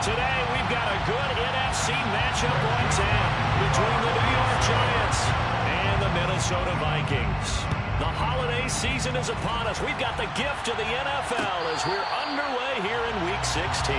Today, we've got a good NFC matchup on tap between the New York Giants and the Minnesota Vikings. The holiday season is upon us. We've got the gift of the NFL as we're underway here in Week 16.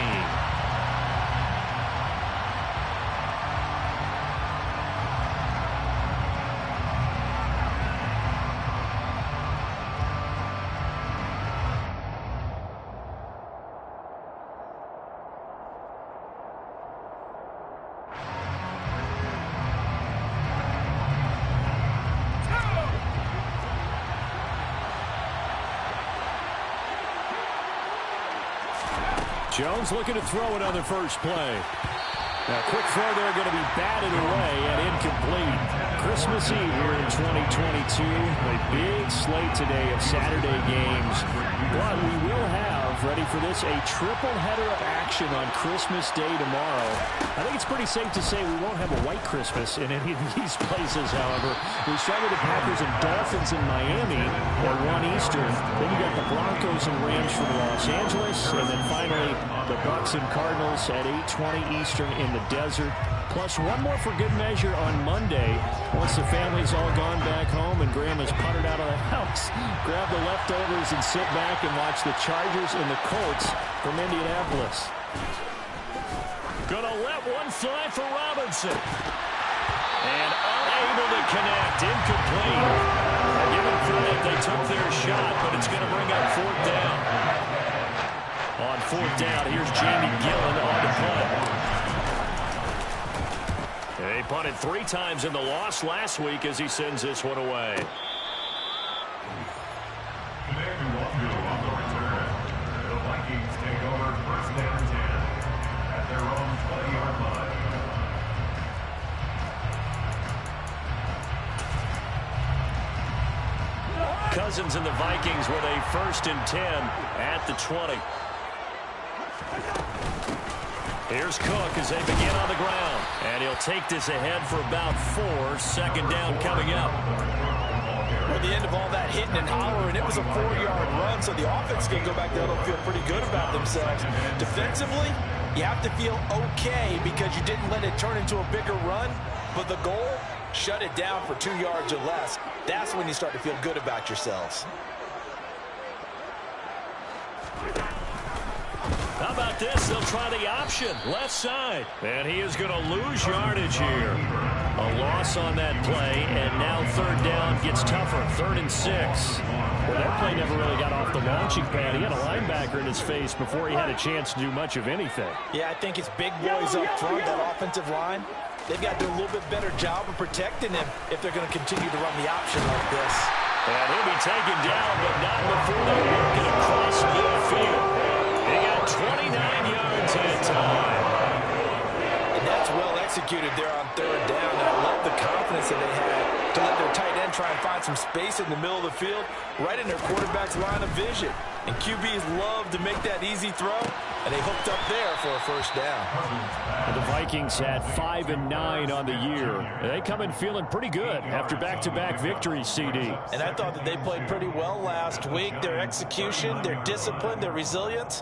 Jones looking to throw it on the first play. Now, quick throw there, going to be batted away and incomplete. Christmas Eve here in 2022. A big slate today of Saturday games. But we will have, ready for this, a triple header of action on Christmas Day tomorrow. I think it's pretty safe to say we won't have a white Christmas in any of these places, however. We start with the Packers and Dolphins in Miami at 1 Eastern. Then you got the Broncos and Rams from Los Angeles. And then finally, the Bucs and Cardinals at 8:20 Eastern in the desert. Plus one more for good measure on Monday. Once the family's all gone back home and Graham has puttered out of the house, grab the leftovers and sit back and watch the Chargers and the Colts from Indianapolis. Gonna let one fly for Robinson. And unable to connect. Incomplete. Give them credit. They took their shot, but it's going to bring up fourth down. On fourth down, here's Jamie Gillen on the punt. They punted 3 times in the loss last week as he sends this one away. The Vikings take over first down 10 at their own 20-yard line. Cousins and the Vikings with a 1st and 10 at the 20. Here's Cook as they begin on the ground. And he'll take this ahead for about 4. Second down coming up. At the end of all that hitting and hollering, it was a 4-yard run, so the offense can go back there and feel pretty good about themselves. Defensively, you have to feel okay because you didn't let it turn into a bigger run, but the goal, shut it down for 2 yards or less. That's when you start to feel good about yourselves. How about this? They'll try the option. Left side. And he is going to lose yardage here. A loss on that play, and now third down gets tougher. 3rd and 6. Well, that play never really got off the launching pad. He had a linebacker in his face before he had a chance to do much of anything. Yeah, I think it's big boys up front, that offensive line. They've got to do a little bit better job of protecting him if they're going to continue to run the option like this. And he'll be taken down, but not before they work it across midfield. They got 29 yards at time. And that's well executed there on third down. And I love the confidence that they had to let their tight end try and find some space in the middle of the field, right in their quarterback's line of vision. And QBs love to make that easy throw, and they hooked up there for a first down. And the Vikings had 5 and 9 on the year. They come in feeling pretty good after back-to-back victories, CD. And I thought that they played pretty well last week. Their execution, their discipline, their resilience,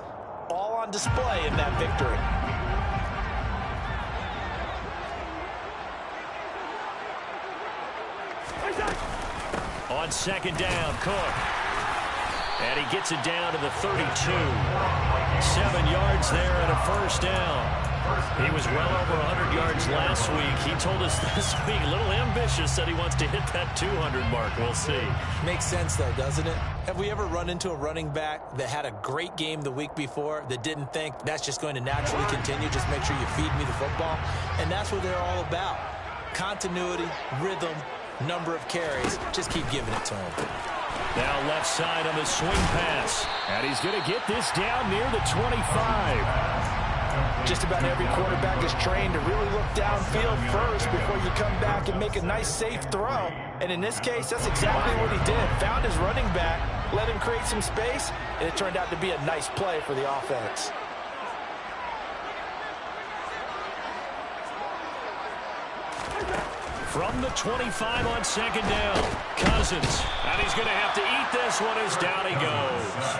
all on display in that victory. On second down, Cook. And he gets it down to the 32. 7 yards there and a first down. He was well over 100 yards last week. He told us this week, a little ambitious, said he wants to hit that 200 mark. We'll see. Makes sense, though, doesn't it? Have we ever run into a running back that had a great game the week before that didn't think that's just going to naturally continue? Just make sure you feed me the football. And that's what they're all about. Continuity, rhythm, number of carries. Just keep giving it to him. Now left side on the swing pass. And he's going to get this down near the 25. Just about every quarterback is trained to really look downfield first before you come back and make a nice, safe throw. And in this case, that's exactly what he did. Found his running back, let him create some space, and it turned out to be a nice play for the offense. From the 25 on second down, Cousins. And he's going to have to eat this one as down he goes.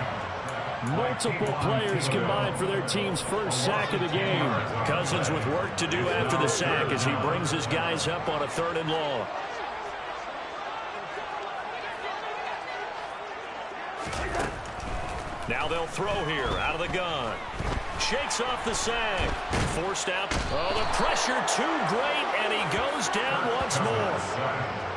Multiple players combined for their team's first sack of the game. Cousins with work to do after the sack as he brings his guys up on a 3rd and long. Now they'll throw here out of the gun. Shakes off the sack. Forced out. Oh, the pressure too great, and he goes down once more.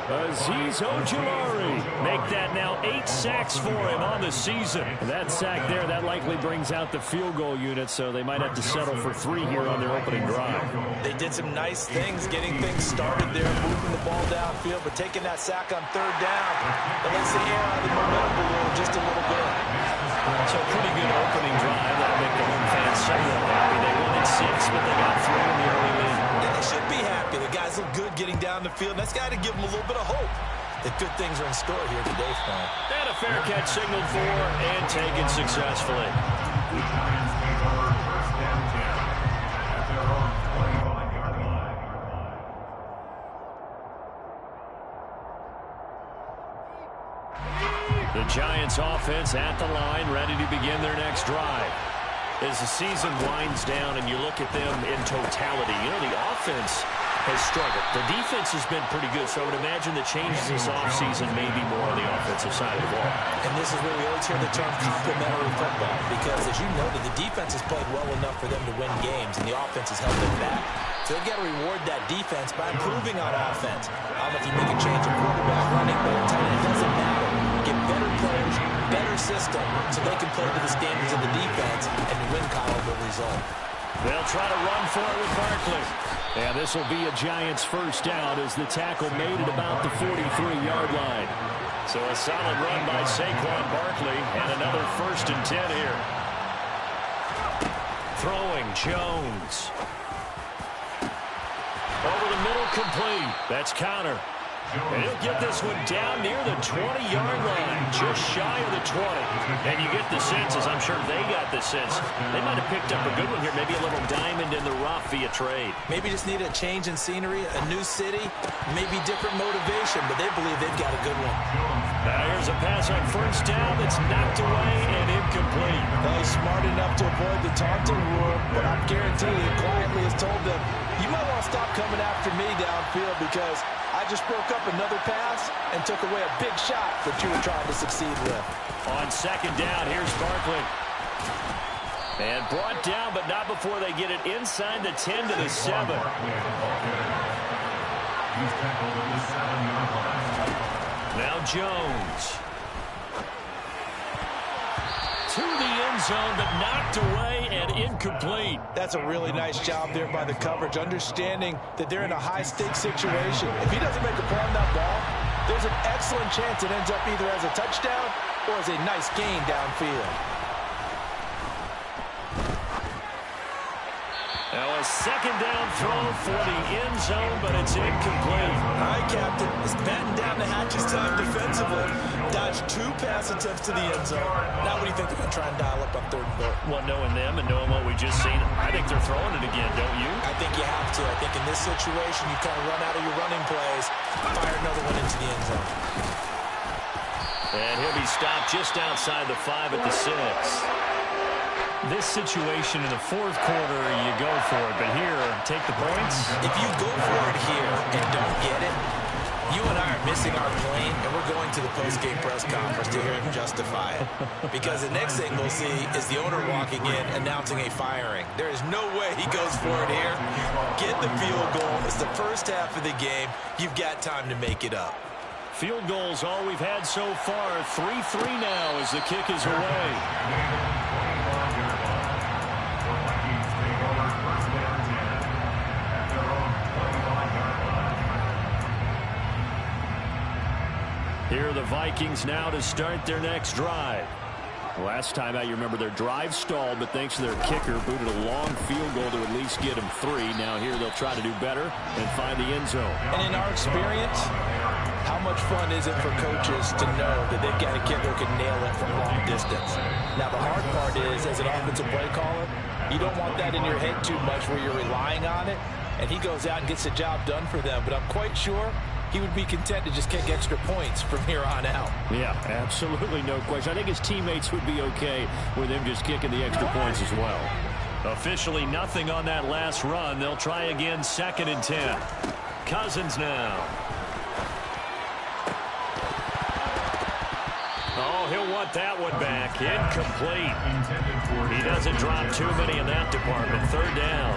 Azeez Ojulari. Make that now 8 sacks for him on the season. That sack there, that likely brings out the field goal unit, so they might have to settle for 3 here on their opening drive. They did some nice things getting things started there, moving the ball downfield, but taking that sack on 3rd down, it lets the air out of the momentum balloon just a little bit. So a pretty good opening drive. That'll make the home fans somewhat happy. They won at 6, but they got 3 in the early lead. Yeah, they should be happy. The guys look good getting down the field. That's got to give them a little bit of hope that good things are in store here today for them. And a fair catch signaled for and taken successfully. The Giants take over 1st and 10 at their own 21-yard line. The Giants offense at the line, ready to begin their next drive. As the season winds down and you look at them in totality, you know, the offense has struggled. The defense has been pretty good, so I would imagine the changes this offseason may be more on the offensive side of the ball. And this is where we always hear the term complementary football, because as you know, the defense has played well enough for them to win games, and the offense has held them back. So they've got to reward that defense by improving on offense. I don't know if you make a change of quarterback, running back, tight end, it doesn't matter. Get better players, better system, so they can play to the standards of the defense, and the win column will result. They'll try to run for it with Barkley. And this will be a Giants first down as the tackle made at about the 43-yard line. So a solid run by Saquon Barkley, and another 1st and 10 here. Throwing Jones. Over the middle, complete. That's Conner. And he'll get this one down near the 20-yard line, just shy of the 20. And you get the sense, as I'm sure they got the sense, they might have picked up a good one here, maybe a little diamond in the rough via trade. Maybe just need a change in scenery, a new city, maybe different motivation, but they believe they've got a good one. Now here's a pass on 1st down that's knocked away and incomplete. Well, he's smart enough to avoid the taunting rule, but I'm guaranteeing he quietly has told them, you might want to stop coming after me downfield because I just broke up another pass and took away a big shot that you were trying to succeed with. On 2nd down, here's Barkley. And brought down, but not before they get it inside the 10 to the 7. He's tackled at the 7-yard line. Now Jones. To the end zone, but knocked away and incomplete. That's a really nice job there by the coverage, understanding that they're in a high-stakes situation. If he doesn't make a play on that ball, there's an excellent chance it ends up either as a touchdown or as a nice gain downfield. Now a 2nd down throw for the end zone, but it's incomplete. All right, Captain. It's batten down the hatches time defensively. Dodged 2 pass attempts to the end zone. Now what do you think they're going to try and dial up on 3rd and goal? Well, knowing them and knowing what we just seen, I think they're throwing it again, don't you? I think you have to. I think in this situation, you kind of run out of your running plays, fire another one into the end zone. And he'll be stopped just outside the 5 at the 6. This situation in the 4th quarter, you go for it. But here, take the points. If you go for it here and don't get it, you and I are missing our plane, and we're going to the post-game press conference to hear him justify it. Because the next thing we'll see is the owner walking in, announcing a firing. There is no way he goes for it here. Get the field goal. It's the first half of the game. You've got time to make it up. Field goals all we've had so far. 3-3 now as the kick is away. Here are the Vikings now to start their next drive. Last time out, you remember their drive stalled, but thanks to their kicker, booted a long field goal to at least get them 3. Now here they'll try to do better and find the end zone. And in our experience, how much fun is it for coaches to know that they've got a kicker who can nail it from long distance? Now, the hard part is, as an offensive play caller, you don't want that in your head too much where you're relying on it, and he goes out and gets the job done for them. But I'm quite sure he would be content to just kick extra points from here on out. Yeah, absolutely no question. I think his teammates would be okay with him just kicking the extra points as well. Officially nothing on that last run. They'll try again, 2nd and 10. Cousins now. Oh, he'll want that one back. Incomplete. He doesn't drop too many in that department. 3rd down.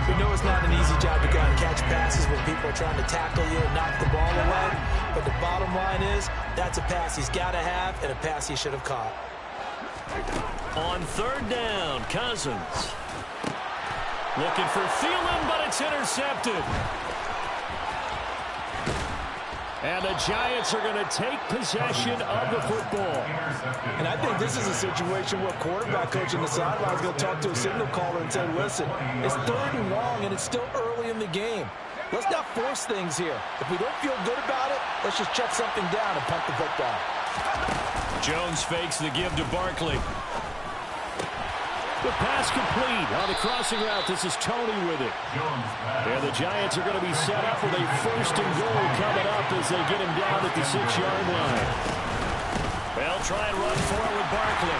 We know it's not an easy job to go out and catch passes when people are trying to tackle you and knock the ball away. But the bottom line is, that's a pass he's got to have and a pass he should have caught. On 3rd down, Cousins. Looking for Thielen, but it's intercepted. And the Giants are going to take possession of the football. And I think this is a situation where quarterback coach in the sideline is going to talk to a signal caller and say, listen, it's 3rd and long, and it's still early in the game. Let's not force things here. If we don't feel good about it, let's just check something down and punt the football. Jones fakes the give to Barkley. The pass complete on the crossing route. This is Tony with it. And the Giants are going to be set up with a 1st and goal coming up as they get him down at the 6-yard line. They'll try and run forward Barkley.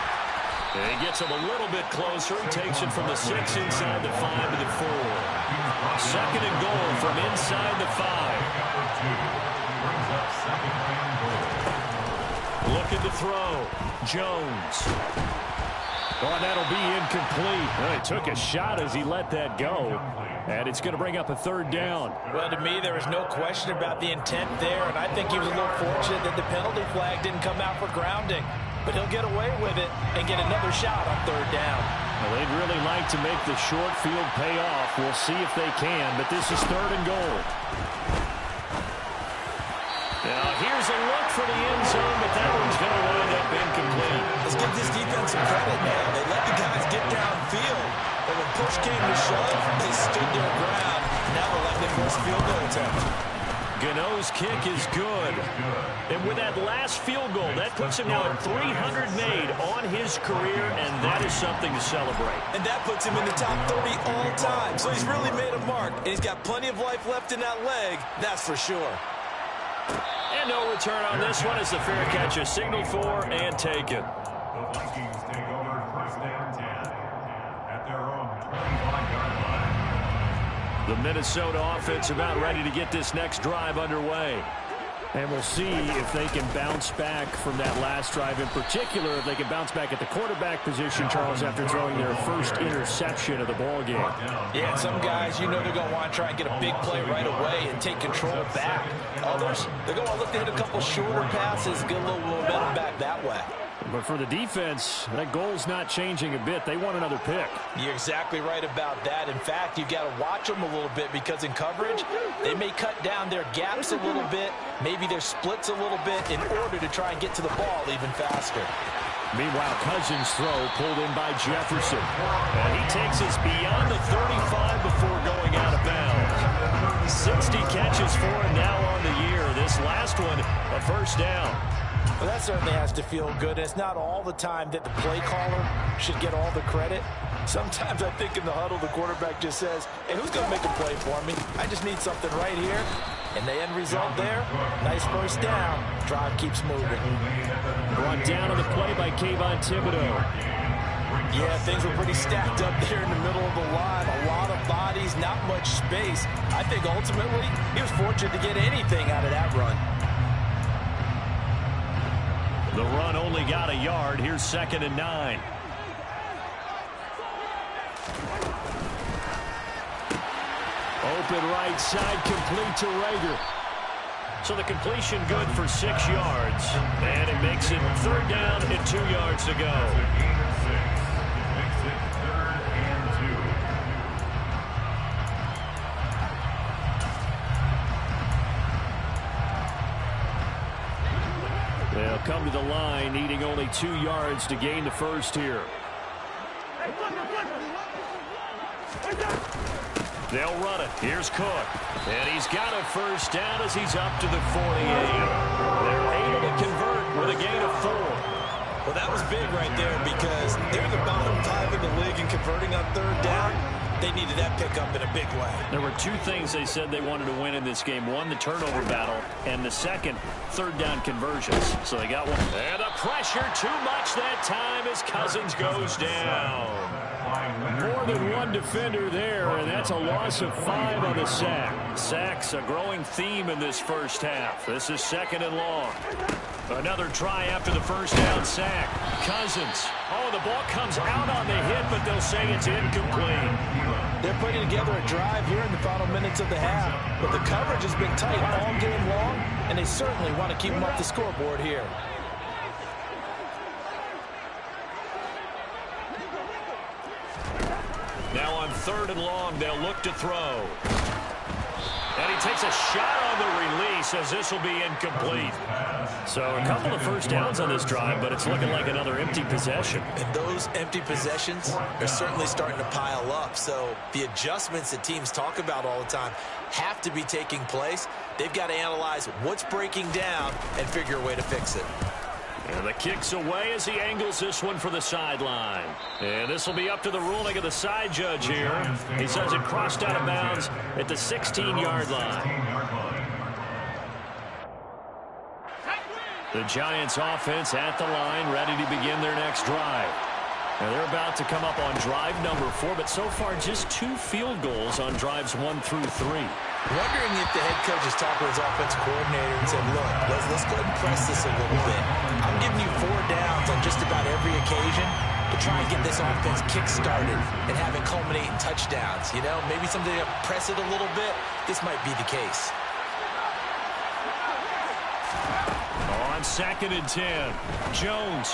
And he gets him a little bit closer and takes it from the 6 inside the 5 to the 4. 2nd and goal from inside the 5. Looking to throw. Jones. Oh, and that'll be incomplete. Well, he took a shot as he let that go. And it's going to bring up a 3rd down. Well, to me, there is no question about the intent there, and I think he was a little fortunate that the penalty flag didn't come out for grounding. But he'll get away with it and get another shot on 3rd down. Well, they'd really like to make the short field pay off. We'll see if they can, but this is 3rd and goal. Now, here's a look for the end zone, but that one's going to wind up incomplete. Let's give this defense some credit, man. They let the guys get downfield. But when push came to shove, they stood their ground. Now they're letting the first field goal attempt. Gano's kick is good. And with that last field goal, that puts him now at 300 made on his career, and that is something to celebrate. And that puts him in the top 30 all time. So he's really made a mark, and he's got plenty of life left in that leg, that's for sure. And no return on this one as the fair catch is signaled for and taken. The Vikings take over 1st and 10 at their own 25-yard line. The Minnesota offense about ready to get this next drive underway. And we'll see if they can bounce back from that last drive. In particular, if they can bounce back at the quarterback position, Charles, after throwing their first interception of the ball game. Yeah, and some guys, you know they're going to want to try and get a big play right away and take control back. Others, they're going to look to hit a couple shorter passes, get a little momentum back that way. But for the defense, that goal's not changing a bit. They want another pick. You're exactly right about that. In fact, you've got to watch them a little bit because in coverage, they may cut down their gaps a little bit, maybe their splits a little bit in order to try and get to the ball even faster. Meanwhile, Cousins' throw pulled in by Jefferson. And he takes us beyond the 35 before going out of bounds. 60 catches for him now on the year. This last one, a 1st down. Well, that certainly has to feel good. It's not all the time that the play caller should get all the credit. Sometimes I think in the huddle, the quarterback just says, hey, who's going to make a play for me? I just need something right here. And the end result there, nice 1st down. Drive keeps moving. Brought down on the play by Kayvon Thibodeau. Yeah, things were pretty stacked up there in the middle of the line. A lot of bodies, not much space. I think ultimately he was fortunate to get anything out of that run. The run only got a yard. Here's 2nd and 9. Open right side, complete to Rager. So the completion good for 6 yards. And it makes it 3rd down and 2 yards to go. They'll come to the line, needing only 2 yards to gain the first here. They'll run it. Here's Cook. And he's got a 1st down as he's up to the 48. They're able to convert with a gain of 4. Well, that was big right there because they're the bottom 5 in the league in converting on 3rd down. They needed that pickup in a big way. There were two things they said they wanted to win in this game. One, the turnover battle, and the second, third down conversions. So they got one. And the pressure too much that time as Cousins goes down. More than one defender there, and that's a loss of 5 on the sack. Sacks a growing theme in this first half. This is 2nd and long. Another try after the first down sack. Cousins. Oh, the ball comes out on the hit, but they'll say it's incomplete. They're putting together a drive here in the final minutes of the half, but the coverage has been tight all game long, and they certainly want to keep them off the scoreboard here. Now on 3rd and long, they'll look to throw. And he takes a shot on the release as this will be incomplete. So a couple of first downs on this drive, but it's looking like another empty possession. And those empty possessions are certainly starting to pile up. So the adjustments that teams talk about all the time have to be taking place. They've got to analyze what's breaking down and figure a way to fix it. And the kick's away as he angles this one for the sideline. And this will be up to the ruling of the side judge here. He says it crossed out of bounds at the 16-yard line. The Giants offense at the line, ready to begin their next drive. Now they're about to come up on drive number 4, but so far just 2 field goals on drives 1 through 3. Wondering if the head coach has talked with his offensive coordinator and said, look, let's go ahead and press this a little bit. I'm giving you 4 downs on just about every occasion to try and get this offense kick-started and have it culminate in touchdowns. You know, maybe something to press it a little bit. This might be the case. On 2nd and 10, Jones.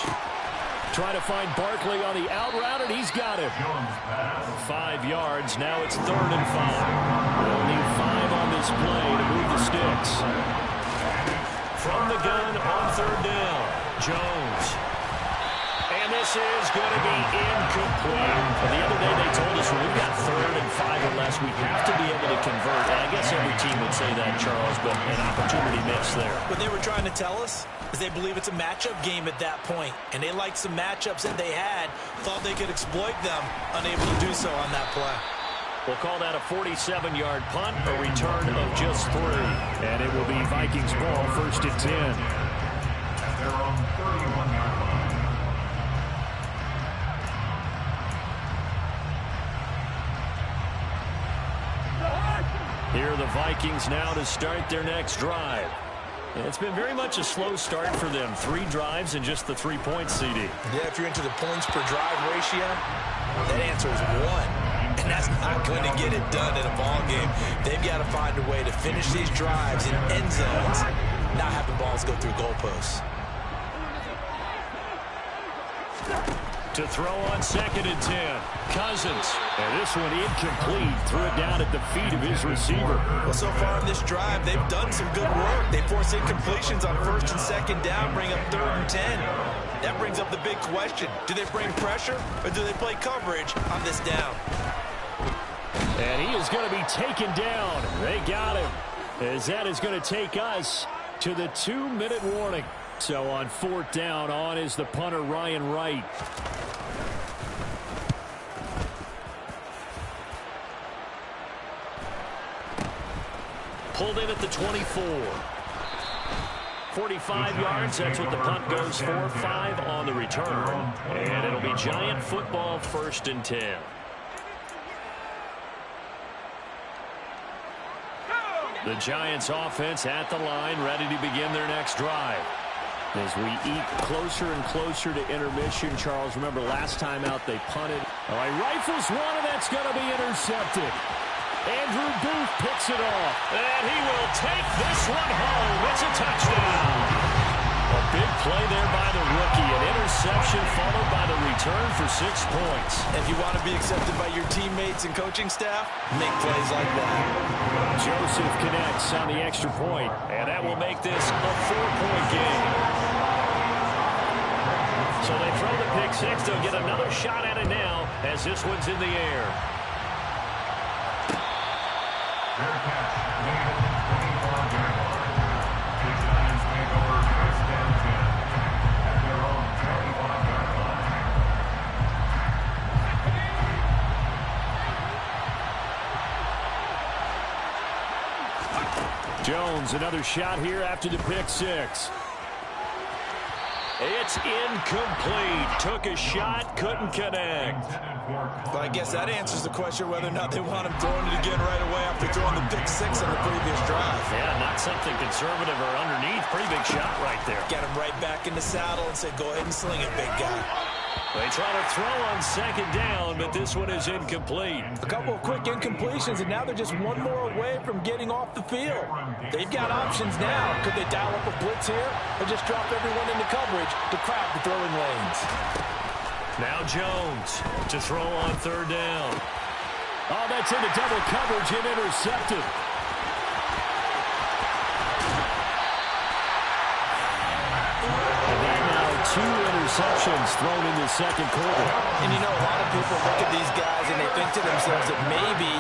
Try to find Barkley on the out route, and he's got him. 5 yards. Now it's 3rd and 5. They'll need 5 on this play to move the sticks. From the gun on 3rd down, Jones. And this is going to be incomplete. The other day they told us when we've got 3rd and 5 or less, we have to be able to convert. And I guess every team would say that, Charles, but an opportunity missed there. What they were trying to tell us is they believe it's a matchup game at that point, and they liked some matchups that they had, thought they could exploit them, unable to do so on that play. We'll call that a 47-yard punt, a return of just 3. And it will be Vikings ball, 1st and 10. At their own 31-yard line. Here are the Vikings now to start their next drive. And it's been very much a slow start for them. 3 drives and just the 3 points, CD. Yeah, if you're into the points per drive ratio, that answer is 1. And that's not going to get it done in a ball game. They've got to find a way to finish these drives in end zones, not having balls go through goalposts. To throw on 2nd and 10. Cousins. And this one incomplete. Threw it down at the feet of his receiver. Well, so far in this drive, they've done some good work. They force incompletions on 1st and 2nd down, bring up 3rd and 10. That brings up the big question. Do they bring pressure or do they play coverage on this down? And he is going to be taken down. They got him. As that is going to take us to the 2-minute warning. So on 4th down, on is the punter, Ryan Wright. Pulled in at the 24. 45 yards, that's what the punt goes for. 5 on the return. And it'll be Giant football, 1st and 10. The Giants offense at the line, ready to begin their next drive. As we eat closer and closer to intermission, Charles, remember last time out they punted. All right, rifles one, and that's going to be intercepted. Andrew Booth picks it off, and he will take this one home. It's a touchdown. A big play there by the rookie. An interception followed by the return for 6 points. If you want to be accepted by your teammates and coaching staff, make plays like that. Joseph connects on the extra point, and that will make this a 4-point game. So they throw the pick 6. They'll get another shot at it now as this one's in the air. Fair catch made at the 25-yard line. The Giants take over 1st and 10 at their own 25-yard line. Jones, another shot here after the pick six. It's incomplete. Took a shot, couldn't connect. But I guess that answers the question whether or not they want him throwing it again right away after throwing the pick six on the previous drive. Yeah, not something conservative or underneath. Pretty big shot right there. Got him right back in the saddle and said, go ahead and sling it, big guy. They try to throw on second down, but this one is incomplete. A couple of quick incompletions, and now they're just one more away from getting off the field. They've got options now. Could they dial up a blitz here or just drop everyone into coverage to crowd the throwing lanes? Now Jones to throw on third down. Oh, that's into double coverage and intercepted. Two interceptions thrown in the second quarter. And you know, a lot of people look at these guys and they think to themselves that maybe,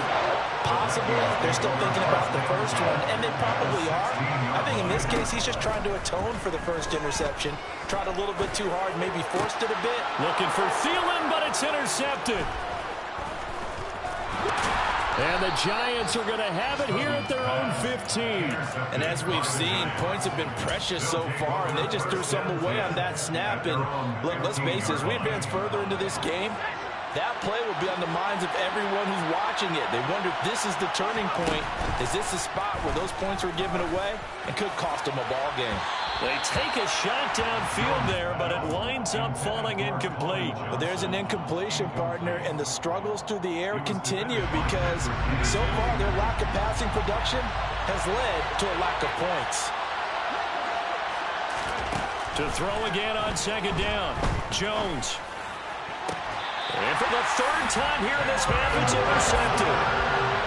possibly, they're still thinking about the first one, and they probably are. I think in this case, he's just trying to atone for the first interception. Tried a little bit too hard, maybe forced it a bit. Looking for Thielen, but it's intercepted. And the Giants are going to have it here at their own 15. And as we've seen, points have been precious so far, and they just threw something away on that snap. And look, let's face it, as we advance further into this game, that play will be on the minds of everyone who's watching it. They wonder if this is the turning point. Is this the spot where those points were given away and could cost them a ball game? They take a shot downfield there, but it winds up falling incomplete. But there's an incompletion, partner, and the struggles through the air continue because so far their lack of passing production has led to a lack of points. To throw again on second down, Jones. And for the third time here in this half, it's intercepted.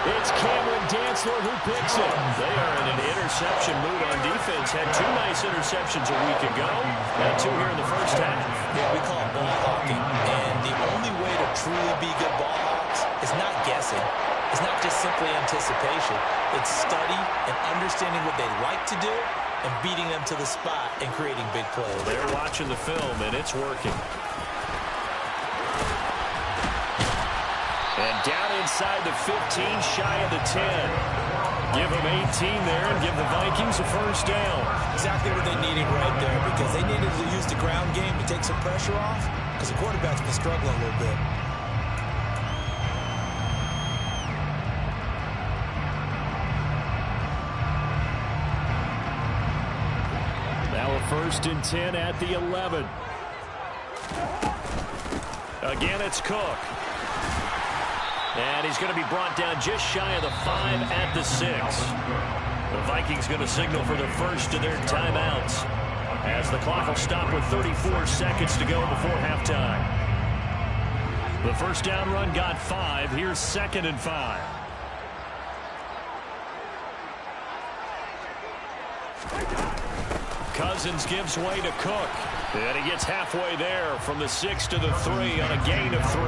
It's Cameron Dantzler who picks it. They are in an interception mood on defense. Had two nice interceptions a week ago. Got two here in the first half. Yeah, we call it ball hawking. And the only way to truly be good ball hawks is not guessing. It's not just simply anticipation. It's study and understanding what they like to do and beating them to the spot and creating big plays. They're watching the film, and it's working. And down inside the 15, shy of the 10. Give them 18 there and give the Vikings a first down. Exactly what they needed right there because they needed to use the ground game to take some pressure off because the quarterback's been struggling a little bit. Now a 1st and 10 at the 11. Again, it's Cook. And he's going to be brought down just shy of the 5 at the 6. The Vikings going to signal for the first of their timeouts as the clock will stop with 34 seconds to go before halftime. The first down run got 5. Here's 2nd and 5. Cousins gives way to Cook. And he gets halfway there from the 6 to the 3 on a gain of 3.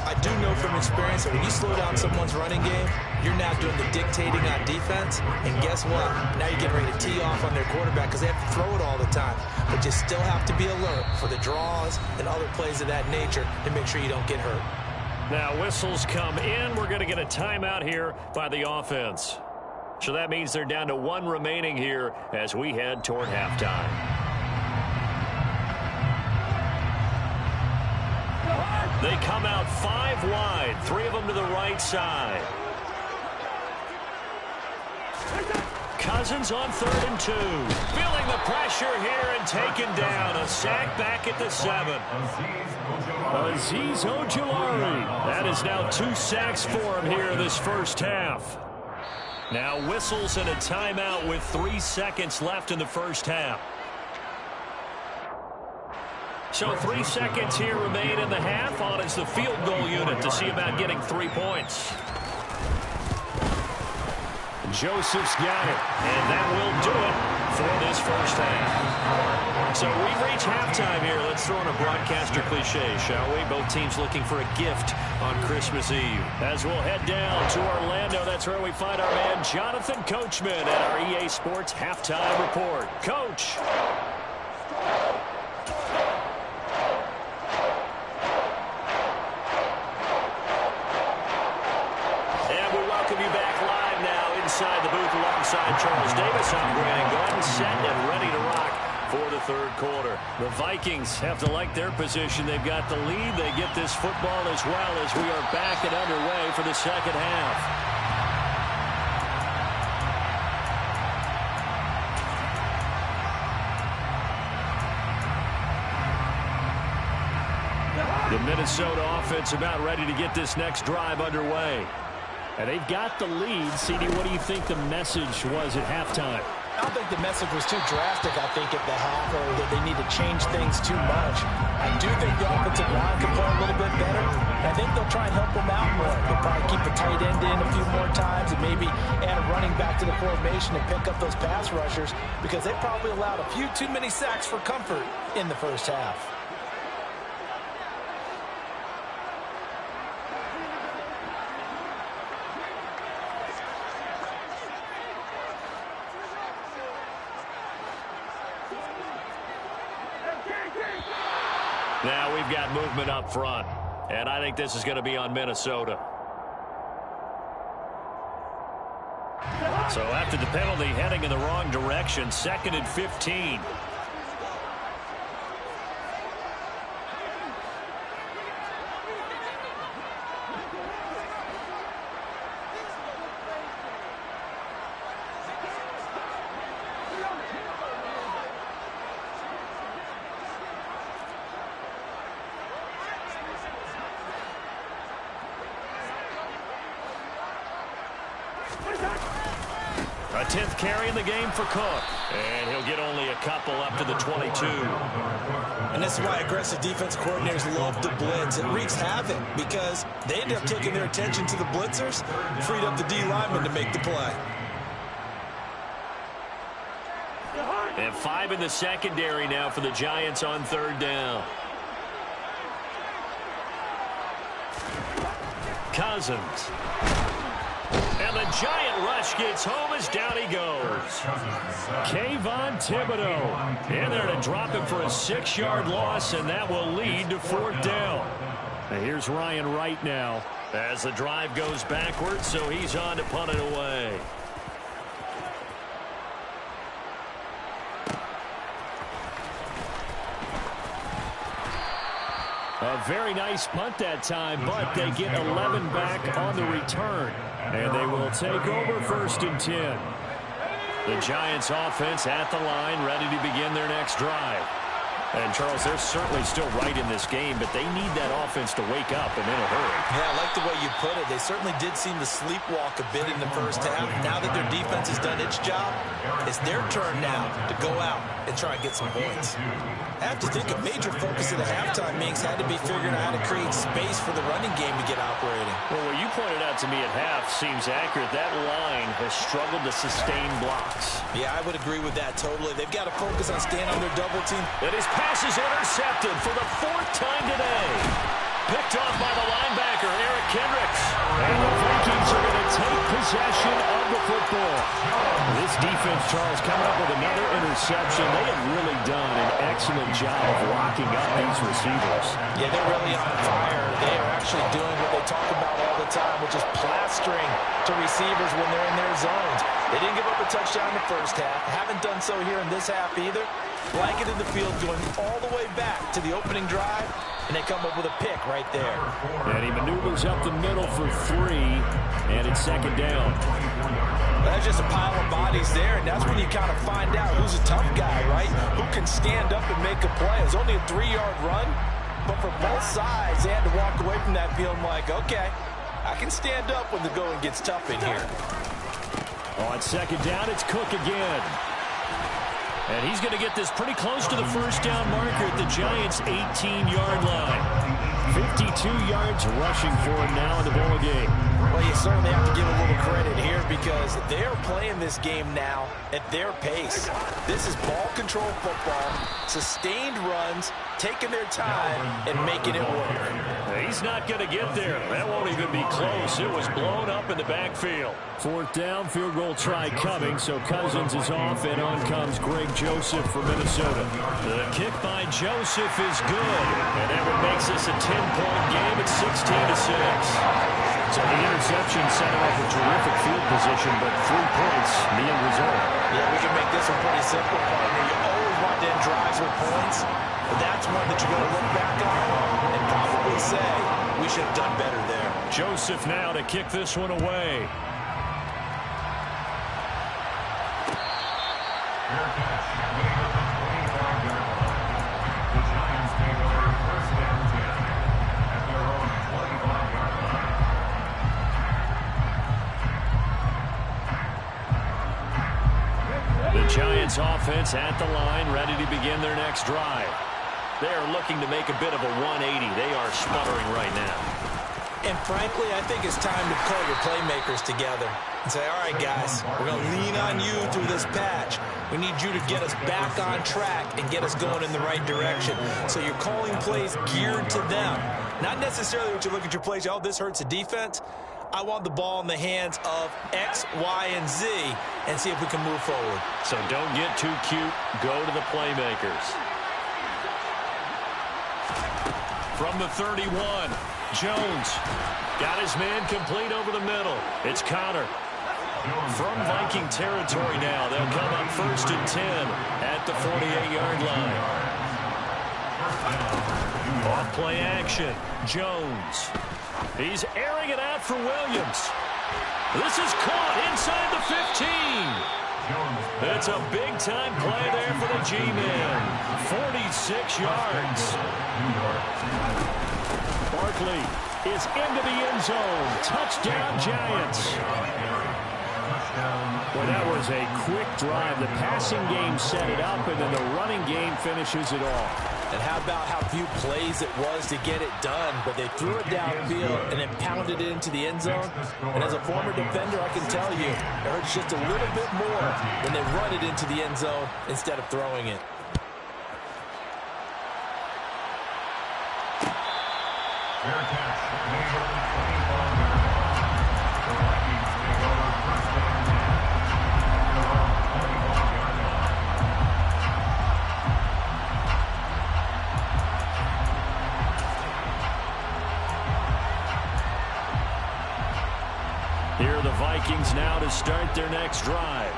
I do know from experience that when you slow down someone's running game, you're now doing the dictating on defense. And guess what? Now you're getting ready to tee off on their quarterback because they have to throw it all the time. But you still have to be alert for the draws and other plays of that nature to make sure you don't get hurt. Now whistles come in. We're going to get a timeout here by the offense. So that means they're down to 1 remaining here as we head toward halftime. They come out 5 wide, 3 of them to the right side. Cousins on 3rd and 2. Feeling the pressure here and taken down. A sack back at the 7. Azeez Ojulari. That is now 2 sacks for him here in this first half. Now whistles and a timeout with 3 seconds left in the first half. So 3 seconds here remain in the half. On is the field goal unit to see about getting 3 points. Joseph's got it. And that will do it for this first half. So we've reached halftime here. Let's throw in a broadcaster cliche, shall we? Both teams looking for a gift on Christmas Eve. As we'll head down to Orlando, that's where we find our man Jonathan Coachman at our EA Sports Halftime Report. Coach. inside the booth alongside Charles Davis. I'm Brandon Gaudin, set and ready to rock for the third quarter. The Vikings have to like their position. They've got the lead. They get this football as well as we are back and underway for the second half. The Minnesota offense about ready to get this next drive underway. And they've got the lead. CD, what do you think the message was at halftime? I don't think the message was too drastic, I think, at the half, or that they need to change things too much. I do think the offensive line can play a little bit better. I think they'll try and help them out more. They'll probably keep a tight end in a few more times and maybe add a running back to the formation and pick up those pass rushers, because they probably allowed a few too many sacks for comfort in the first half. Now we've got movement up front, and I think this is going to be on Minnesota. So after the penalty, heading in the wrong direction, 2nd and 15. A 10th carry in the game for Cook. And he'll get only a couple up to the 22. And this is why aggressive defense coordinators love to blitz. It wreaks havoc because they end up taking their attention to the blitzers, freed up the D lineman to make the play. And 5 in the secondary now for the Giants on 3rd down. Cousins. And the giant rush gets home as down he goes. Kayvon Thibodeaux in there to drop him for a 6-yard loss, and that will lead to 4th down. And here's Ryan Wright now. As the drive goes backwards, so he's on to punt it away. A very nice punt that time, but they get 11 back on the return. And they will take over 1st and 10. The Giants offense at the line, ready to begin their next drive. And, Charles, they're certainly still right in this game, but they need that offense to wake up and in a hurry. Yeah, I like the way you put it. They certainly did seem to sleepwalk a bit in the first half. Now that their defense has done its job, it's their turn now to go out and try and get some points. I have to think a major focus of the halftime meetings had to be figuring out how to create space for the running game to get operating. Well, what you pointed out to me at half seems accurate. That line has struggled to sustain blocks. Yeah, I would agree with that totally. They've got to focus on staying on their double team. And his pass is intercepted for the 4th time today. Picked off by the linebacker, Eric Kendricks. And the Vikings are going to take possession of the football. This defense, Charles, coming up with another interception. They have really done an excellent job of locking up these receivers. Yeah, they're really on fire. They are actually doing what they talk about all the time, which is plastering to receivers when they're in their zones. They didn't give up a touchdown in the first half. Haven't done so here in this half either. Blanketed the field going all the way back to the opening drive, and they come up with a pick right there. And he maneuvers up the middle for 3, and it's 2nd down. That's just a pile of bodies there, and that's when you kind of find out who's a tough guy, right? Who can stand up and make a play. It was only a 3-yard run, but for both sides, they had to walk away from that feeling like, okay, I can stand up when the going gets tough in here. On 2nd down, it's Cook again. And he's going to get this pretty close to the 1st down marker at the Giants' 18-yard line. 52 yards rushing for him now in the ball game. Well, you certainly have to give a little credit here because they're playing this game now at their pace. This is ball control football, sustained runs, taking their time, and making it work. He's not going to get there. That won't even be close. It was blown up in the backfield. 4th down, field goal try coming, so Cousins is off, and on comes Greg Joseph for Minnesota. The kick by Joseph is good, and that would make this a 10-point game at 16-6. So the interception set him up a terrific field position, but 3 points, the end result. Yeah, we can make this one pretty simple, partner. You always want to end drives with points, but that's one that you're going to look back on and probably say, we should have done better there. Joseph now to kick this one away. Fair catch. Winning at the 25-yard line. The Giants take over first and 10 at their own 25-yard line. The Giants offense at the line, ready to begin their next drive. They're looking to make a bit of a 180. They are sputtering right now. And frankly, I think it's time to call your playmakers together and say, all right, guys, we're going to lean on you through this patch. We need you to get us back on track and get us going in the right direction. So you're calling plays geared to them. Not necessarily what you look at your plays, oh, this hurts the defense. I want the ball in the hands of X, Y, and Z and see if we can move forward. So don't get too cute. Go to the playmakers. From the 31, Jones got his man complete over the middle. It's Connor. From Viking territory now, they'll come up 1st and 10 at the 48-yard line. Off play action, Jones. He's airing it out for Williams. This is caught inside the 15. It's a big-time play there for the G-Man. 46 yards. Barkley is into the end zone. Touchdown, Giants. Well, that was a quick drive. The passing game set it up, and then the running game finishes it off. And how about how few plays it was to get it done, but they threw it downfield and then pounded it into the end zone. And as a former defender, I can tell you, it hurts just a little bit more when they run it into the end zone instead of throwing it. Fair catch. Winning at the 25-yard line. The Vikings take over first and 10 at their own 25-yard line. Here are the Vikings now to start their next drive.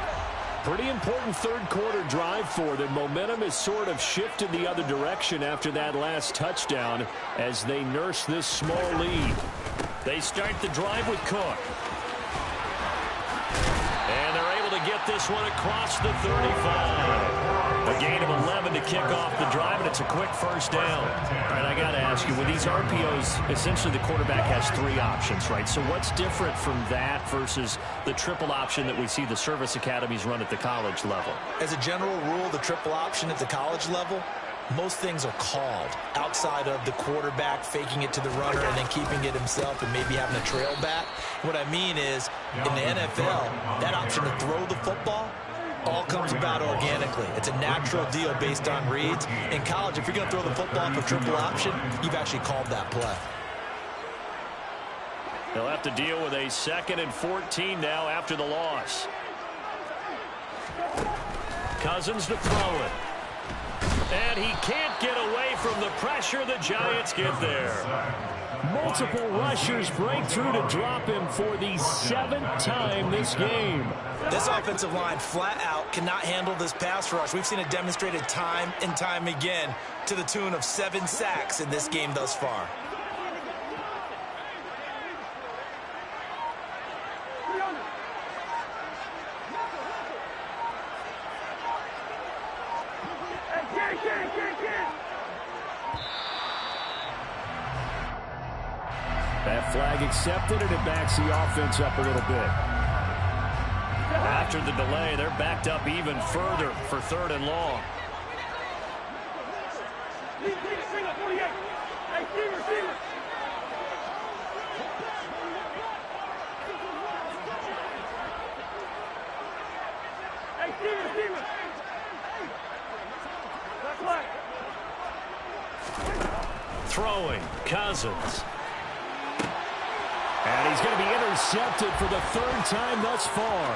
Pretty important third-quarter drive for them. Momentum has sort of shifted the other direction after that last touchdown as they nurse this small lead. They start the drive with Cook. And they're able to get this one across the 35. A gain of 11 to kick off the drive, and it's a quick first down. All right, I got to ask you, with these RPOs, essentially the quarterback has 3 options, right? So what's different from that versus the triple option that we see the service academies run at the college level? As a general rule, the triple option at the college level, most things are called outside of the quarterback faking it to the runner and then keeping it himself and maybe having a trail back. What I mean is, in the NFL, that option to throw the football all comes about organically. It's a natural deal based on reads. In college, if you're going to throw the football for triple option, you've actually called that play. They'll have to deal with a 2nd and 14 now after the loss. Cousins to throw it. And he can't get away from the pressure. The Giants get there. Multiple rushers break through to drop him for the 7th time this game. This offensive line flat out cannot handle this pass rush. We've seen it demonstrated time and time again to the tune of 7 sacks in this game thus far. That flag accepted, and it backs the offense up a little bit. After the delay, they're backed up even further for 3rd and long. Throwing, Cousins. And he's going to be intercepted for the 3rd time thus far.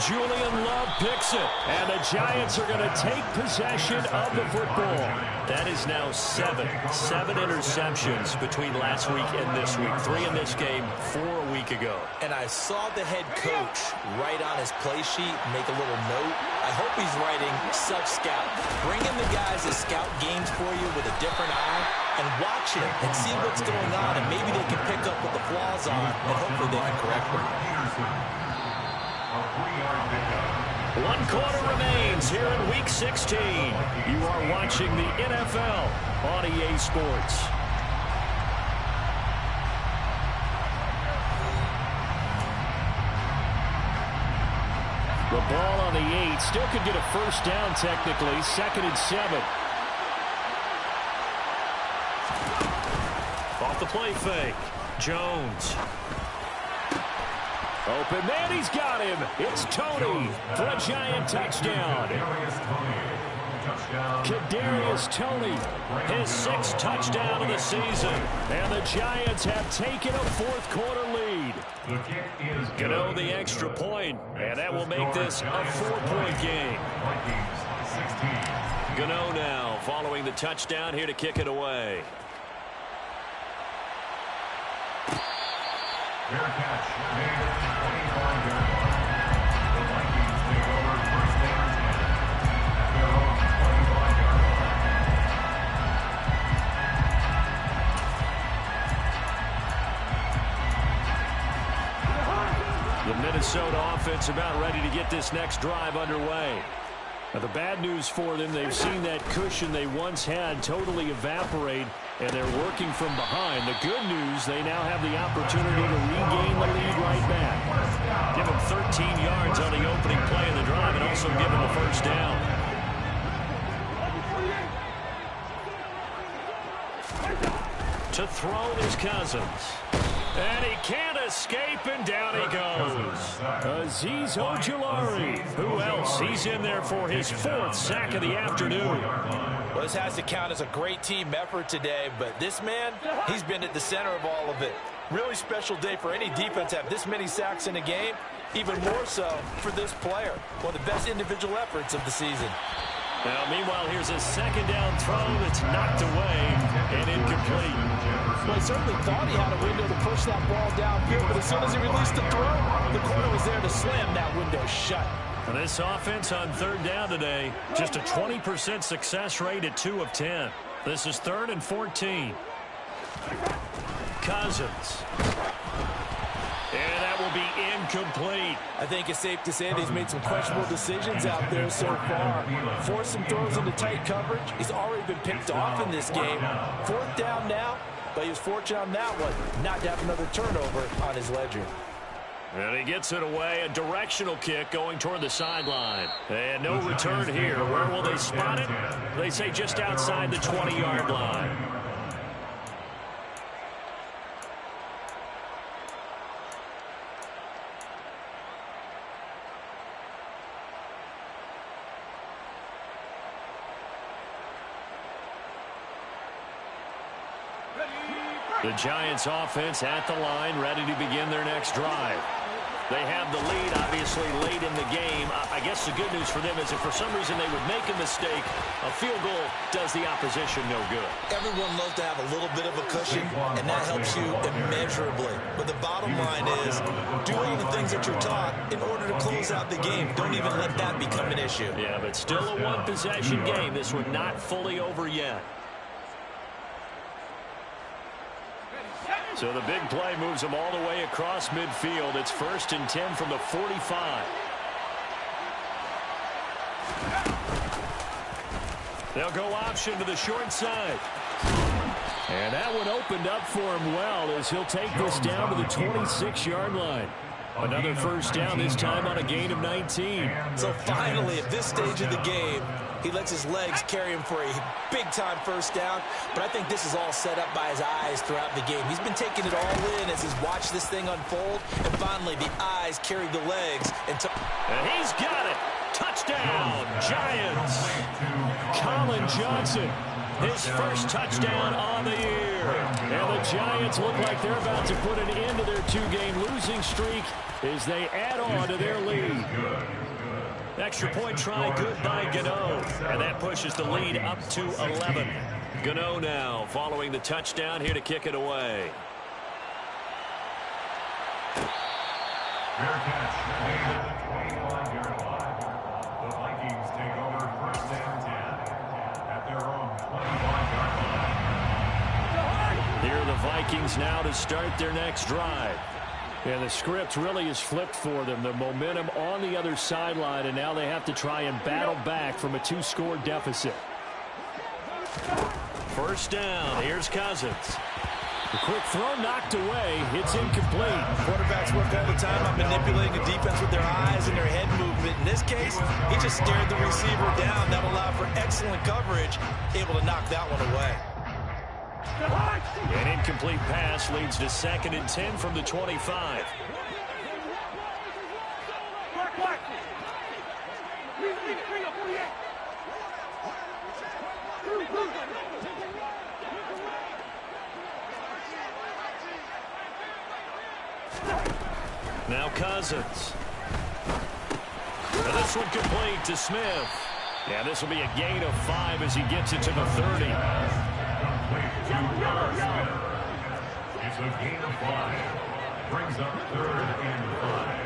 Julian Love picks it. And the Giants are going to take possession of the football. That is now seven interceptions between last week and this week. 3 in this game, 4 a week ago. And I saw the head coach write on his play sheet, make a little note. I hope he's writing such scout. Bring in the guys that scout games for you with a different eye and watch it and see what's going on, and maybe they can pick up what the flaws are, and hopefully they can correct them. 1 quarter remains here in Week 16. You are watching the NFL on EA Sports. The ball on the 8. Still could get a first down technically. 2nd and 7. Off the play fake. Jones. Open man, he's got him. It's Tony for a Giant touchdown. Kadarius Toney, his 6th touchdown of the season. And the Giants have taken a 4th quarter lead. Gano the extra point, and that will make this a 4-point game. Gano now following the touchdown here to kick it away. Fair catch made at the 25-yard line. The Vikings take over 1st down and 10 at their own 25-yard line. The Minnesota offense about ready to get this next drive underway. Now, the bad news for them, they've seen that cushion they once had totally evaporate, and they're working from behind. The good news, they now have the opportunity to regain the lead right back. Give them 13 yards on the opening play of the drive and also give them a first down. To throw is Cousins. And he can't escape, and down he goes. Azeez Ojulari. Who else? He's in there for his 4th sack of the afternoon. Well, this has to count as a great team effort today, but this man, he's been at the center of all of it. Really special day for any defense to have this many sacks in a game, even more so for this player. One of the best individual efforts of the season. Now, meanwhile, here's a 2nd down throw that's knocked away and incomplete. Well, he certainly thought he had a window to push that ball downfield, but as soon as he released the throw, the corner was there to slam that window shut. And this offense on 3rd down today, just a 20% success rate at 2 of 10. This is 3rd and 14. Cousins. And that will be incomplete. I think it's safe to say that he's made some questionable decisions out there so far. Forced some throws into tight coverage. He's already been picked off in this game. 4th down now, but he was fortunate on that one not to have another turnover on his ledger. And he gets it away. A directional kick going toward the sideline. And no return here. Where will they spot it? They say just outside the 20-yard line. The Giants offense at the line, ready to begin their next drive. They have the lead, obviously, late in the game. I guess the good news for them is if for some reason they would make a mistake, a field goal does the opposition no good. Everyone loves to have a little bit of a cushion, and that helps you immeasurably. But the bottom line is, do all the things that you're taught in order to close out the game. Don't even let that become an issue. Yeah, but still a one-possession game. This one not fully over yet. So the big play moves them all the way across midfield. It's 1st and 10 from the 45. They'll go option to the short side. And that one opened up for him well as he'll take this down to the 26-yard line. Another first down, this time on a gain of 19. So finally, at this stage of the game, he lets his legs carry him for a big-time first down. But I think this is all set up by his eyes throughout the game. He's been taking it all in as he's watched this thing unfold. And finally, the eyes carried the legs. And he's got it. Touchdown, Giants. Colin Johnson his first touchdown on the year. And the Giants look like they're about to put an end to their 2-game losing streak as they add on to their lead. Extra point try good by Gano. And that pushes the lead up to 11. Gano now following the touchdown here to kick it away. Fair catch. Made at the 21-yard line. The Vikings take over 1st and 10 at their own 21-yard line. Here are the Vikings now to start their next drive. And the script really is flipped for them. The momentum on the other sideline, and now they have to try and battle back from a 2-score deficit. First down. Here's Cousins. The quick throw knocked away. It's incomplete. Quarterbacks work all the time on manipulating a defense with their eyes and their head movement. In this case, he just stared the receiver down. That allowed for excellent coverage, able to knock that one away. An incomplete pass leads to 2nd and 10 from the 25. Now Cousins. And this one complete to Smith. Yeah, this will be a gain of 5 as he gets it to the 30. It's a gain of 5. Brings up 3rd and 5.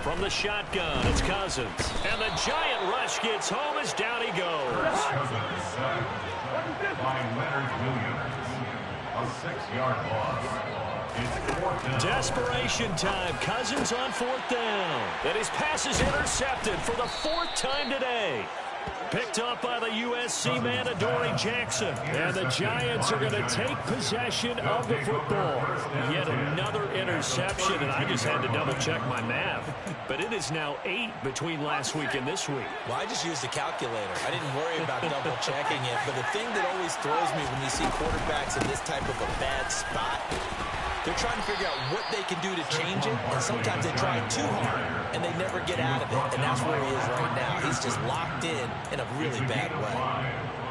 From the shotgun, it's Cousins. And the giant rush gets home as down he goes. Cousins sacked by Leonard Williams. A 6-yard loss. It's 4th down. Desperation time. Cousins on 4th down. And his pass is intercepted for the 4th time today. Picked up by the USC man, Adoree Jackson. And the Giants are going to take possession of the football. Yet another interception, and I just had to double-check my math. But it is now 8 between last week and this week. Well, I just used a calculator. I didn't worry about double-checking it. But the thing that always throws me when you see quarterbacks in this type of a bad spot, they're trying to figure out what they can do to change it, and sometimes they try too hard, and they never get out of it, and that's where he is right now. He's just locked in a really bad way.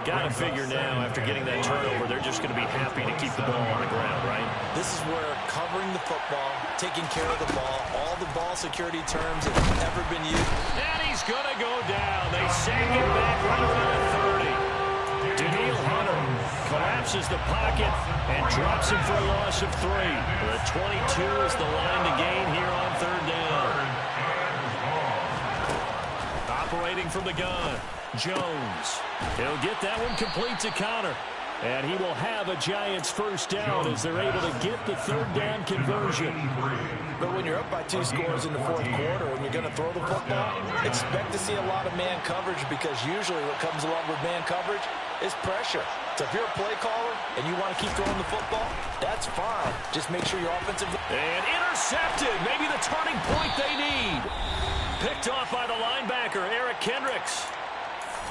Got to figure now, after getting that turnover, they're just going to be happy to keep the ball on the ground, right? This is where covering the football, taking care of the ball, all the ball security terms that have ever been used. And he's going to go down. They send him back right around 30. Daniil Hunter collapses the pocket and drops him for a loss of 3. The 22 is the line to gain here on 3rd down. Operating from the gun, Jones. He'll get that one complete to Connor. And he will have a Giants first down as they're able to get the 3rd down conversion. But when you're up by 2 scores in the 4th quarter and you're going to throw the football, expect to see a lot of man coverage, because usually what comes along with man coverage is pressure. So if you're a play caller and you want to keep throwing the football, that's fine. Just make sure your offensive... And intercepted. Maybe the turning point they need. Picked off by the linebacker, Eric Kendricks.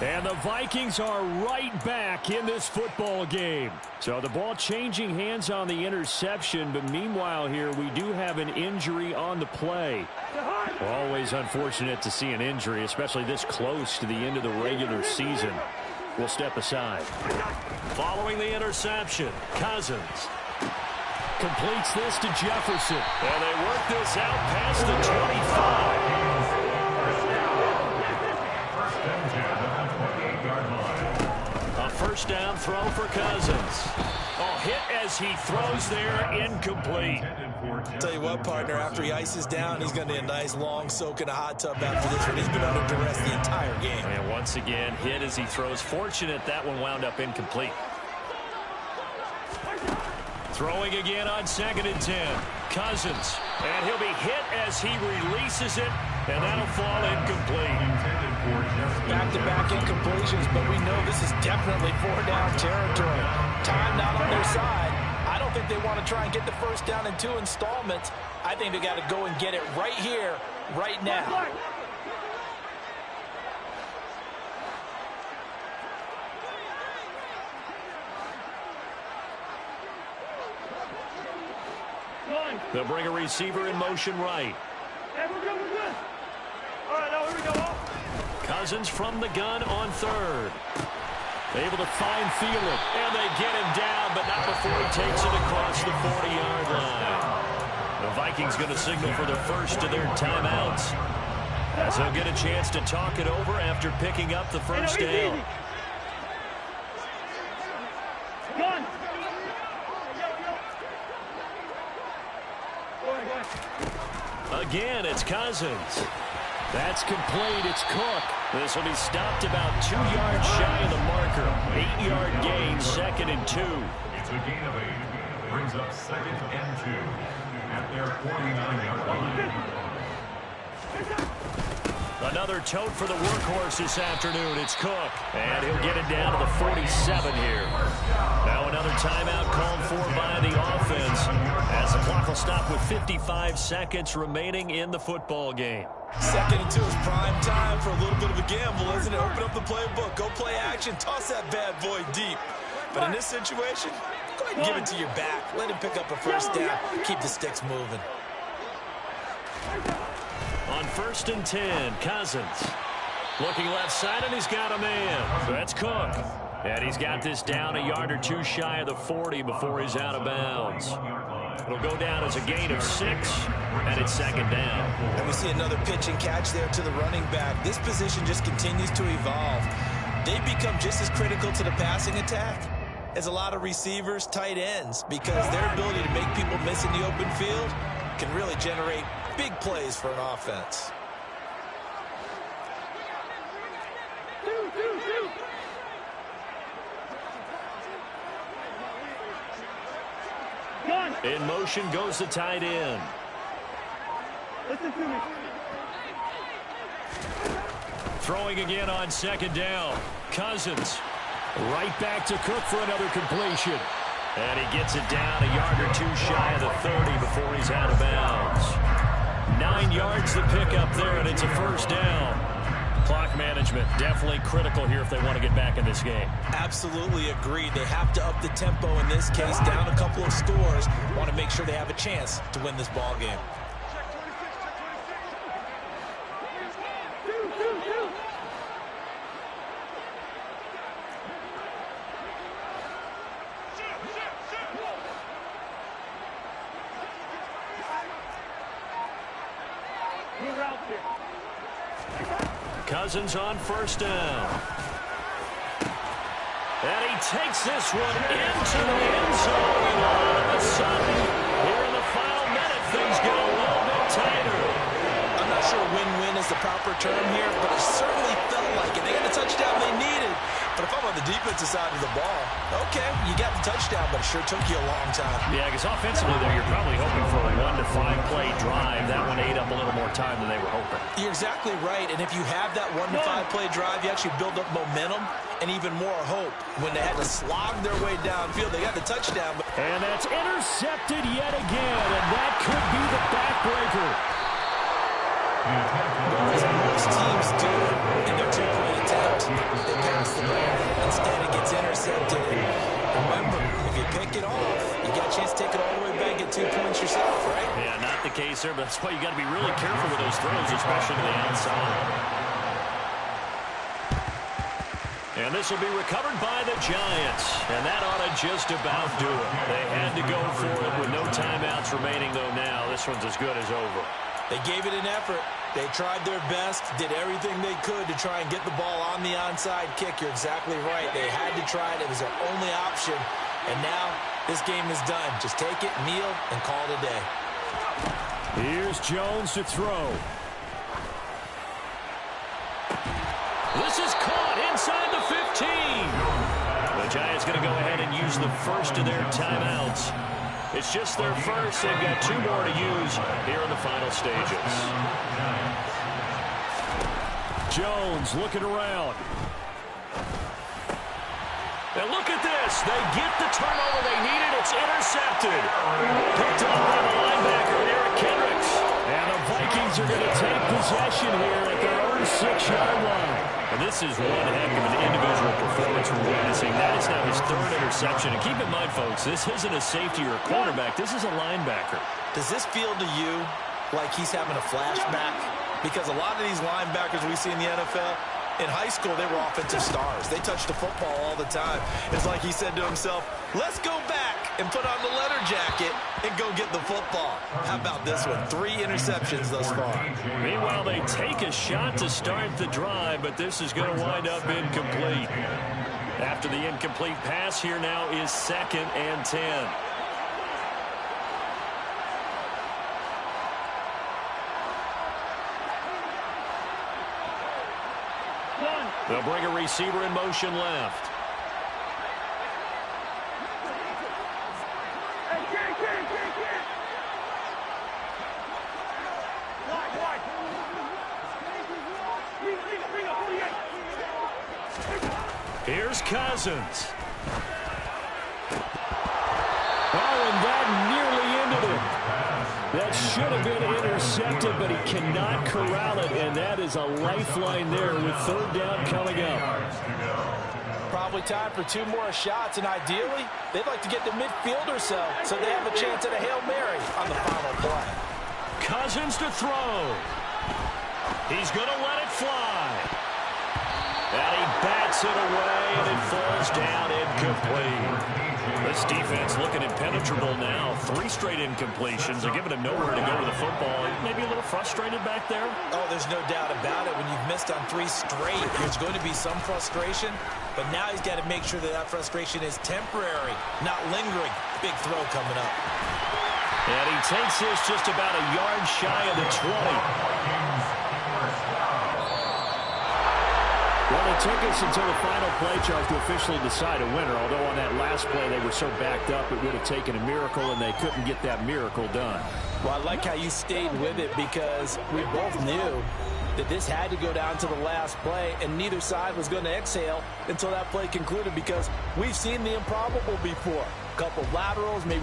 And the Vikings are right back in this football game. So the ball changing hands on the interception, but meanwhile here we do have an injury on the play. Always unfortunate to see an injury, especially this close to the end of the regular season. We'll step aside. Following the interception, Cousins completes this to Jefferson. And they work this out past the 25. First down throw for Cousins. Oh, hit as he throws there, incomplete. Tell you what, partner, after he ices down, he's going to be a nice long soak in a hot tub after this one. He's been under duress the entire game. And once again, hit as he throws. Fortunate that one wound up incomplete. Throwing again on 2nd and 10. Cousins. And he'll be hit as he releases it. And that'll fall incomplete. Back-to-back incompletions, but we know this is definitely 4-down territory. Time not on their side. I don't think they want to try and get the first down in 2 installments. I think they got to go and get it right here, right now. They'll bring a receiver in motion right. Hey, we're good, we're good. All right, now here we go. Cousins from the gun on third. Able to find Thielen, and they get him down, but not before he takes it across the 40-yard line. The Vikings going to signal for their first of their timeouts, as they'll get a chance to talk it over after picking up the first down. Gun. Again, it's Cousins. That's complete. It's Cook. This will be stopped about 2 yards shy of the marker. 8-yard gain, 2nd and 2. It's a gain of 8. Brings up 2nd and 2 at their 49-yard line. Another tote for the workhorse this afternoon. It's Cook. And he'll get it down to the 47 here. Now another timeout called for by the offense, as the clock will stop with 55 seconds remaining in the football game. 2nd and 2 is prime time for a little bit of a gamble, isn't it? Open up the playbook, go play action, toss that bad boy deep. But in this situation, go ahead and give it to your back. Let him pick up a first down. Keep the sticks moving. On 1st and 10, Cousins. Looking left side, and he's got a man. That's Cook. And he's got this down a yard or two shy of the 40 before he's out of bounds. It'll go down as a gain of 6, and it's 2nd down. And we see another pitch and catch there to the running back. This position just continues to evolve. They've become just as critical to the passing attack as a lot of receivers, tight ends, because their ability to make people miss in the open field can really generate big plays for an offense. In motion goes the tight end. Listen to me. Throwing again on 2nd down. Cousins. Right back to Cook for another completion. And he gets it down a yard or two shy of the 30 before he's out of bounds. 9 yards to pick up there, and it's a first down. Clock management definitely critical here if they want to get back in this game. Absolutely agreed. They have to up the tempo in this case, down a couple of scores. Want to make sure they have a chance to win this ball game. Cousins on 1st down. And he takes this one into the end zone. And all of a sudden, here in the final minute, things get a little bit tighter. I'm not sure win-win is the proper term here, but it certainly felt like it. They got the touchdown they needed. But if I'm on the defensive side of the ball, okay, you got the touchdown, but it sure took you a long time. Yeah, because offensively there, you're probably hoping for a 1 to 5 play drive. That one ate up a little more time than they were hoping. You're exactly right, and if you have that 1 to 5 play drive, you actually build up momentum and even more hope. When they had to slog their way downfield, they got the touchdown. And that's intercepted yet again, and that could be the backbreaker. As most teams do in their two-point attempt, they pass the ball. Instead, it gets intercepted. Remember, if you pick it off, you got a chance to take it all the way back, get 2 points yourself, right? Yeah, not the case there, but that's why you got to be really careful with those throws, especially to the outside. And this will be recovered by the Giants, and that ought to just about do it. They had to go for it with no timeouts remaining, though now this one's as good as over. They gave it an effort. They tried their best, did everything they could to try and get the ball on the onside kick. You're exactly right. They had to try it. It was their only option. And now this game is done. Just take it, kneel, and call it a day. Here's Jones to throw. This is caught inside the 15. The Giants going to go ahead and use the first of their timeouts. It's just their first. They've got 2 more to use here in the final stages. Jones looking around. And look at this. They get the turnover they needed. It's intercepted. Picked up by the linebacker, Eric Kendricks. And the Vikings are going to take possession here at their own 6-yard line. And this is one heck of an individual performance from witnessing. That is now his 3rd interception. And keep in mind, folks, this isn't a safety or a quarterback. This is a linebacker. Does this feel to you like he's having a flashback? Because a lot of these linebackers we see in the NFL, in high school, they were offensive stars. They touched the football all the time. It's like he said to himself, let's go back and put on the leather jacket and go get the football. How about this one? 3 interceptions thus far. Meanwhile, they take a shot to start the drive, but this is going to wind up incomplete. After the incomplete pass, here now is 2nd and 10. They'll bring a receiver in motion left. Here's Cousins. Oh, and that nearly ended it. That should have been intercepted, but he cannot corral it, and that is a lifeline there with 3rd down coming up. Probably time for 2 more shots, and ideally, they'd like to get to midfield or so they have a chance at a Hail Mary on the final play. Cousins to throw. He's going to let it fly. And he bats it away, and it falls down incomplete. This defense looking impenetrable now. 3 straight incompletions. They're giving him nowhere to go with the football. Maybe a little frustrated back there. Oh, there's no doubt about it. When you've missed on 3 straight, there's going to be some frustration. But now he's got to make sure that frustration is temporary, not lingering. Big throw coming up. And he takes this just about a yard shy of the 20. Well, it took us until the final play charge to officially decide a winner, although on that last play they were so backed up it would have taken a miracle, and they couldn't get that miracle done. Well, I like how you stayed with it because we both knew that this had to go down to the last play, and neither side was going to exhale until that play concluded because we've seen the improbable before. A couple laterals, maybe some